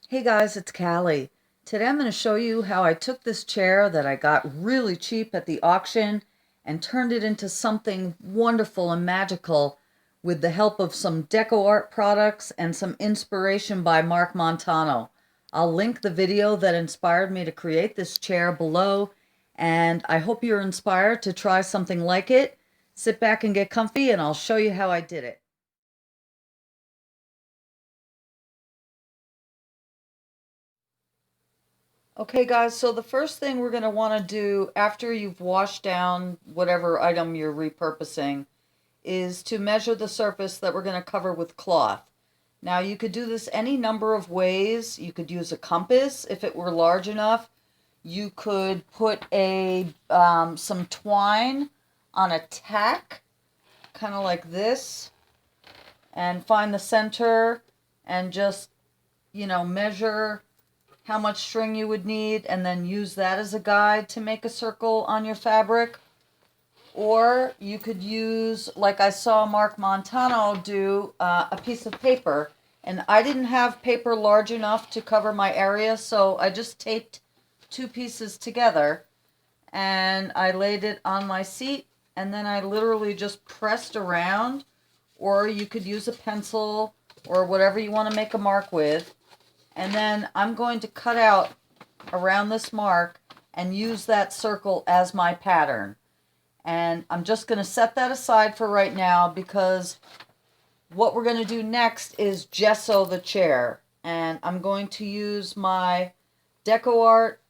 Hey guys, it's Cali. Today I'm going to show you how I took this chair that I got really cheap at the auction and turned it into something wonderful and magical with the help of some deco art products and some inspiration by Mark Montano. I'll link the video that inspired me to create this chair below, and I hope you're inspired to try something like it. Sit back and get comfy and I'll show you how I did it. Okay guys, so the first thing we're going to want to do after you've washed down whatever item you're repurposing is to measure the surface that we're going to cover with cloth. Now you could do this any number of ways. You could use a compass if it were large enough. You could put some twine on a tack, kind of like this, and find the center and just, measure how much string you would need and then use that as a guide to make a circle on your fabric. Or you could use, like I saw Mark Montano do, a piece of paper. And I didn't have paper large enough to cover my area, so I just taped two pieces together and I laid it on my seat, and then I literally just pressed around. Or you could use a pencil or whatever you want to make a mark with. And then I'm going to cut out around this mark and use that circle as my pattern. And I'm just going to set that aside for right now because what we're going to do next is gesso the chair. And I'm going to use my Deco Art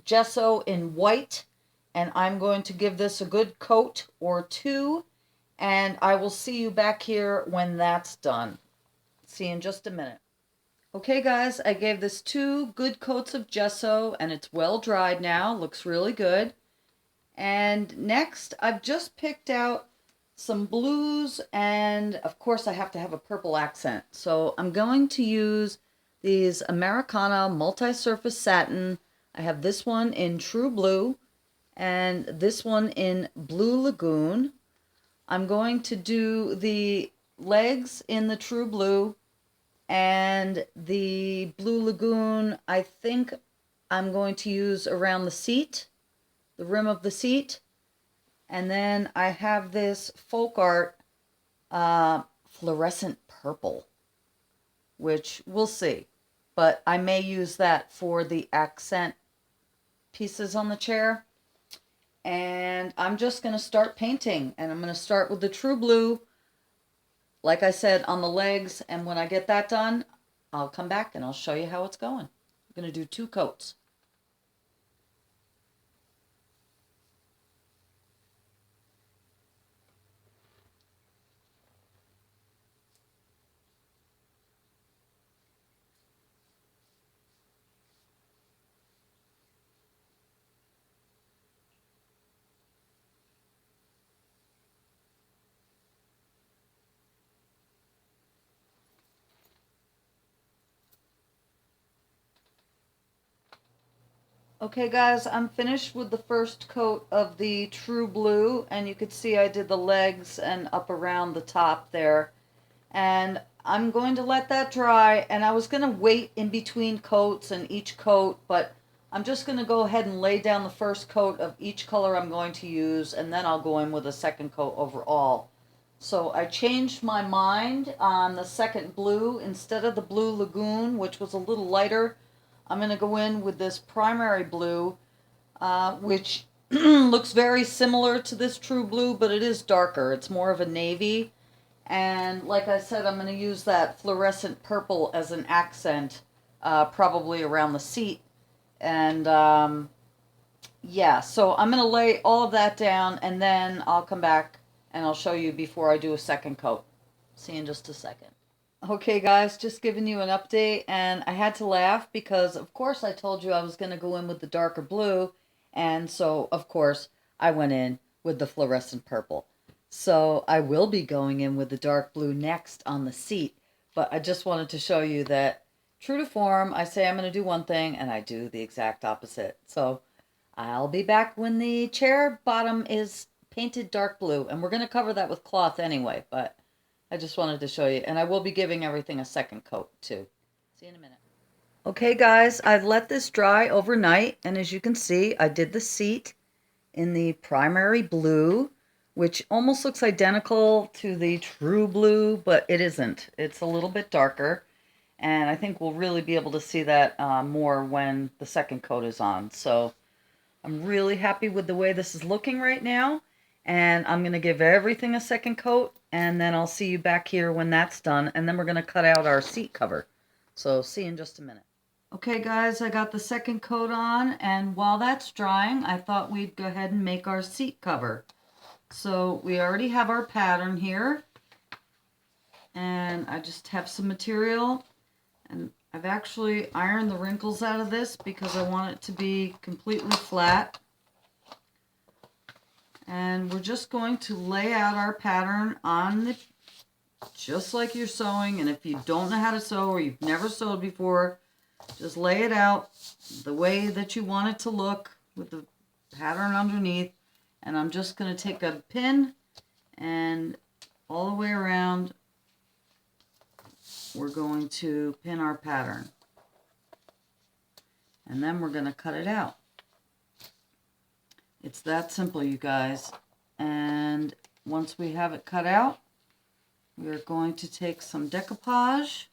gesso in white, and I'm going to give this a good coat or two, and I will see you back here when that's done. See you in just a minute. Okay guys, I gave this two good coats of gesso and it's well dried now, looks really good. And next I've just picked out some blues, and of course I have to have a purple accent. So I'm going to use these Americana multi-surface satin. I have this one in true blue and this one in blue lagoon. I'm going to do the legs in the true blue, and the blue lagoon I think I'm going to use around the seat, the rim of the seat. And then I have this folk art fluorescent purple, which we'll see, but I may use that for the accent pieces on the chair. And I'm just going to start painting, and I'm going to start with the true blue, like I said, on the legs, and when I get that done, I'll come back and I'll show you how it's going. I'm going to do two coats. Okay guys, I'm finished with the first coat of the true blue, and you could see I did the legs and up around the top there. And I'm going to let that dry, and I was going to wait in between coats and each coat, but I'm just going to go ahead and lay down the first coat of each color I'm going to use, and then I'll go in with a second coat overall. So I changed my mind on the second blue. Instead of the blue lagoon, which was a little lighter, I'm going to go in with this primary blue, which looks very similar to this true blue, but it is darker. It's more of a navy. And like I said, I'm going to use that fluorescent purple as an accent, probably around the seat. And yeah, so I'm going to lay all of that down, and then I'll come back and I'll show you before I do a second coat. See you in just a second. Okay guys, just giving you an update, and I had to laugh because of course I told you I was going to go in with the darker blue, and so of course I went in with the fluorescent purple. So I will be going in with the dark blue next on the seat, but I just wanted to show you that true to form, I say I'm going to do one thing and I do the exact opposite. So I'll be back when the chair bottom is painted dark blue, and we're going to cover that with cloth anyway, but I just wanted to show you, and I will be giving everything a second coat too. See you in a minute. Okay guys, I've let this dry overnight, and as you can see, I did the seat in the primary blue, which almost looks identical to the true blue, but it isn't. It's a little bit darker, and I think we'll really be able to see that more when the second coat is on. So I'm really happy with the way this is looking right now, and I'm going to give everything a second coat, and then I'll see you back here when that's done, and then we're going to cut out our seat cover. So see you in just a minute. Okay guys, I got the second coat on, and while that's drying, I thought we'd go ahead and make our seat cover. So we already have our pattern here, and I just have some material, and I've actually ironed the wrinkles out of this because I want it to be completely flat. And we're just going to lay out our pattern on the, just like you're sewing. And if you don't know how to sew or you've never sewed before, just lay it out the way that you want it to look with the pattern underneath. And I'm just going to take a pin and all the way around, we're going to pin our pattern. And then we're going to cut it out. It's that simple, you guys. And once we have it cut out, we're going to take some decoupage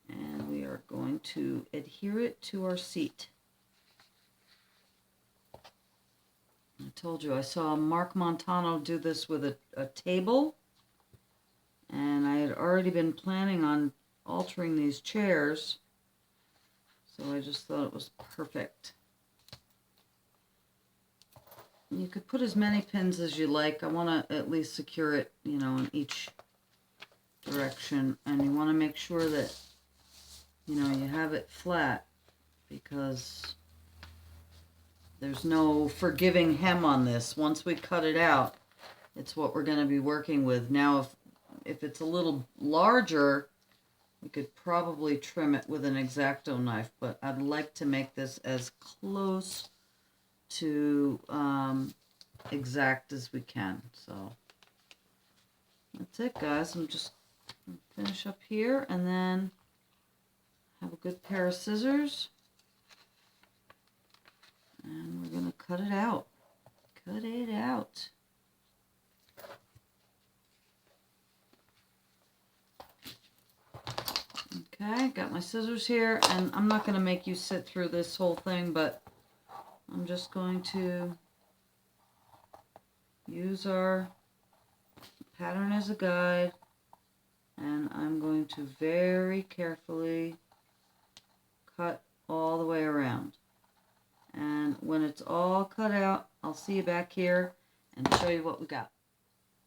and we are going to adhere it to our seat. I told you I saw Mark Montano do this with a table, and I had already been planning on altering these chairs, so I just thought it was perfect. You could put as many pins as you like. I want to at least secure it, you know, in each direction, and you want to make sure that, you know, you have it flat, because there's no forgiving hem on this. Once we cut it out, it's what we're going to be working with. Now, if it's a little larger, we could probably trim it with an X-Acto knife, but I'd like to make this as close to exact as we can. So that's it, guys. I'm just going to finish up here and then have a good pair of scissors. And we're going to cut it out. Cut it out. Okay, got my scissors here, and I'm not going to make you sit through this whole thing, but I'm just going to use our pattern as a guide, and I'm going to very carefully cut all the way around. And when it's all cut out, I'll see you back here and show you what we got.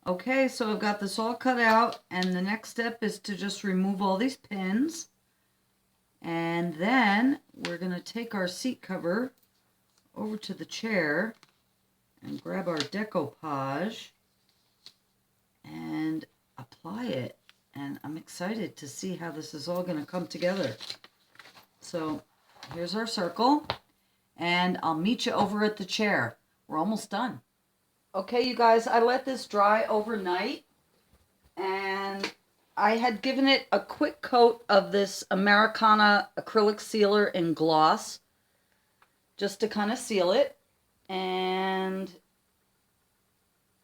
Okay, so I've got this all cut out, and the next step is to just remove all these pins. And then we're going to take our seat cover over to the chair and grab our decoupage and apply it. And I'm excited to see how this is all going to come together. So here's our circle, and I'll meet you over at the chair. We're almost done. Okay, you guys, I let this dry overnight, and I had given it a quick coat of this Americana acrylic sealer in gloss, just to kind of seal it, and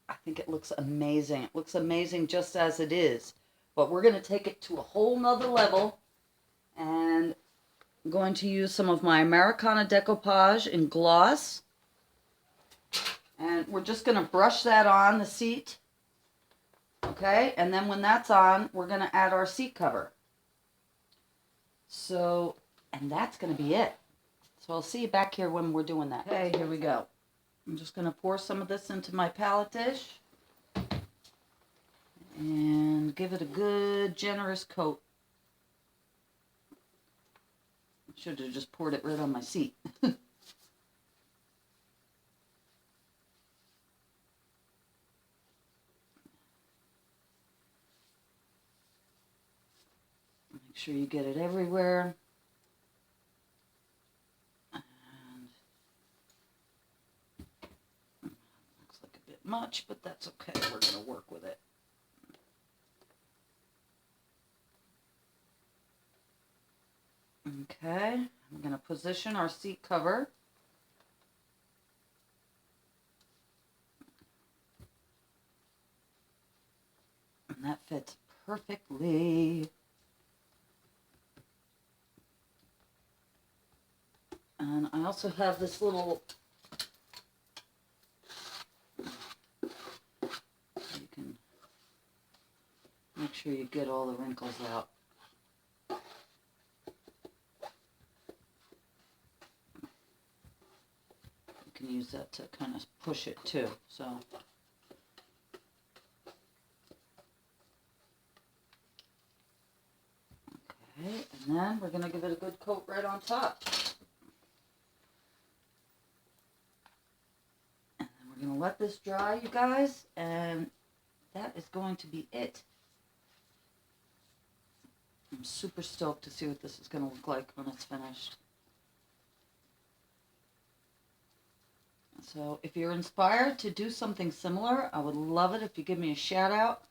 I think it looks amazing. It looks amazing just as it is, but we're going to take it to a whole nother level, and I'm going to use some of my Americana decoupage in gloss. And we're just going to brush that on the seat. Okay, and then when that's on, we're going to add our seat cover. So, and that's going to be it. So I'll see you back here when we're doing that. Okay, here we go. I'm just going to pour some of this into my palette dish. And give it a good, generous coat. I should have just poured it right on my seat. Make sure you get it everywhere. And looks like a bit much, but that's okay. We're going to work with it. Okay, I'm going to position our seat cover. And that fits perfectly. And I also have this little, you can make sure you get all the wrinkles out. You can use that to kind of push it too, so. Okay, and then we're going to give it a good coat right on top. And then we're going to let this dry, you guys, and that is going to be it. I'm super stoked to see what this is going to look like when it's finished. So if you're inspired to do something similar, I would love it if you give me a shout out.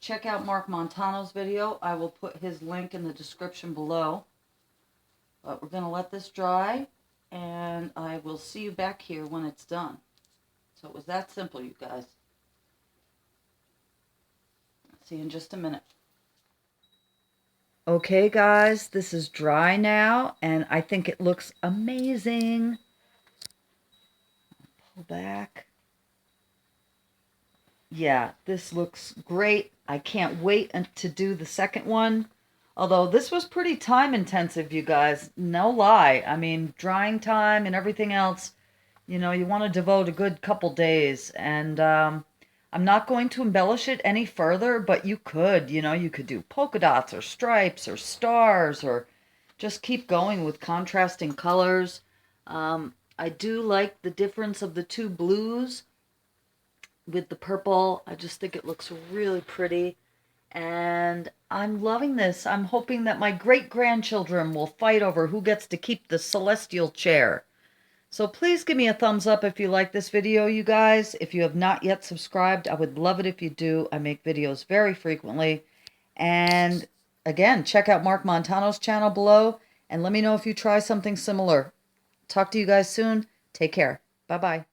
Check out Mark Montano's video. I will put his link in the description below. But we're going to let this dry, and I will see you back here when it's done. So it was that simple, you guys. See you in just a minute. Okay, guys, this is dry now, and I think it looks amazing. Pull back. Yeah, this looks great. I can't wait to do the second one. Although this was pretty time intensive, you guys. No lie. I mean, drying time and everything else, you know, you want to devote a good couple days. And I'm not going to embellish it any further, but you could, you know, you could do polka dots or stripes or stars or just keep going with contrasting colors. I do like the difference of the two blues with the purple. I just think it looks really pretty. And I'm loving this. I'm hoping that my great-grandchildren will fight over who gets to keep the celestial chair. So please give me a thumbs up if you like this video, you guys. If you have not yet subscribed, I would love it if you do. I make videos very frequently. And again, check out Mark Montano's channel below and let me know if you try something similar. Talk to you guys soon. Take care. Bye-bye.